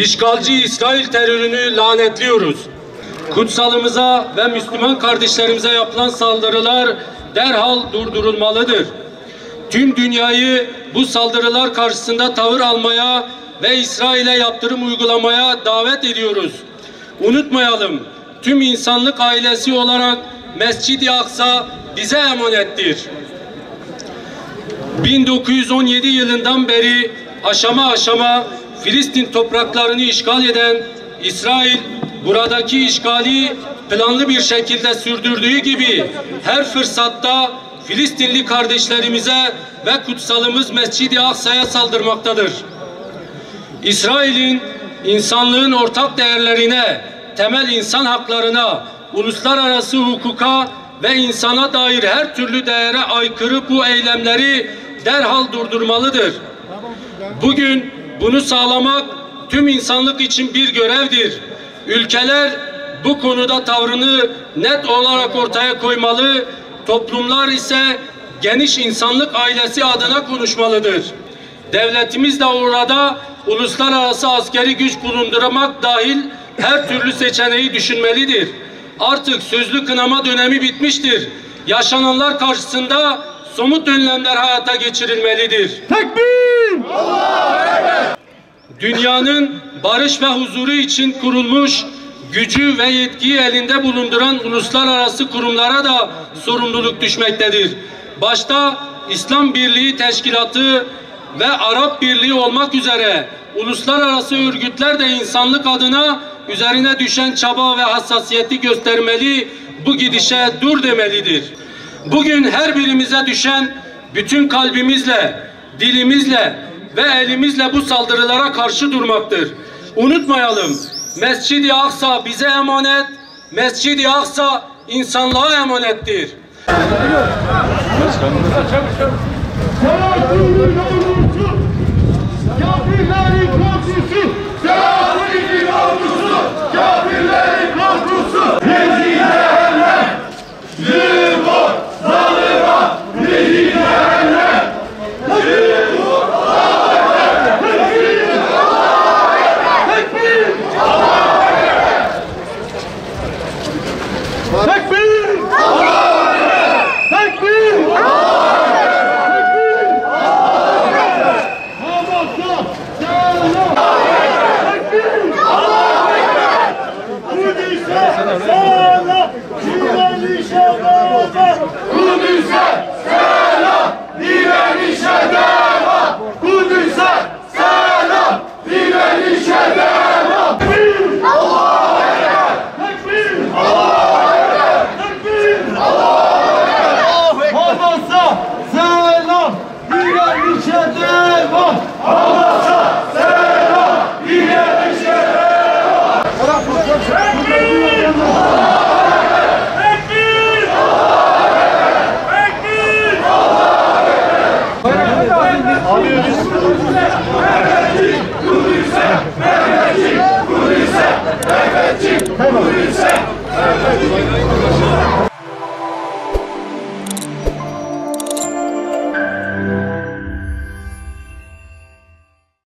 İşgalci İsrail terörünü lanetliyoruz. Kutsalımıza ve Müslüman kardeşlerimize yapılan saldırılar derhal durdurulmalıdır. Tüm dünyayı bu saldırılar karşısında tavır almaya ve İsrail'e yaptırım uygulamaya davet ediyoruz. Unutmayalım, tüm insanlık ailesi olarak Mescid-i Aksa bize emanettir. 1917 yılından beri aşama aşama Filistin topraklarını işgal eden İsrail, buradaki işgali planlı bir şekilde sürdürdüğü gibi her fırsatta Filistinli kardeşlerimize ve kutsalımız Mescid-i Aksa'ya saldırmaktadır. İsrail'in insanlığın ortak değerlerine, temel insan haklarına, uluslararası hukuka ve insana dair her türlü değere aykırı bu eylemleri derhal durdurmalıdır. Bugün bunu sağlamak tüm insanlık için bir görevdir. Ülkeler bu konuda tavrını net olarak ortaya koymalı, toplumlar ise geniş insanlık ailesi adına konuşmalıdır. Devletimiz de orada uluslararası askeri güç bulundurmak dahil her türlü seçeneği düşünmelidir. Artık sözlü kınama dönemi bitmiştir. Yaşananlar karşısında somut önlemler hayata geçirilmelidir. Tekbir! Allahu Ekber! Dünyanın barış ve huzuru için kurulmuş, gücü ve yetkiyi elinde bulunduran uluslararası kurumlara da sorumluluk düşmektedir. Başta İslam Birliği Teşkilatı ve Arap Birliği olmak üzere uluslararası örgütler de insanlık adına üzerine düşen çaba ve hassasiyeti göstermeli, bu gidişe dur demelidir. Bugün her birimize düşen bütün kalbimizle, dilimizle ve elimizle bu saldırılara karşı durmaktır. Unutmayalım, Mescid-i Aksa bize emanet, Mescid-i Aksa insanlığa emanettir. Kafirlerin korkusu! Kafirlerin korkusu! Kafirlerin korkusu! Rezil cehennem! Zülmur! Zalıma! Rezil cehennem! Zülmur! Zalıma! Tekbir! Tekbir! Tekbir! Tekbir! Abi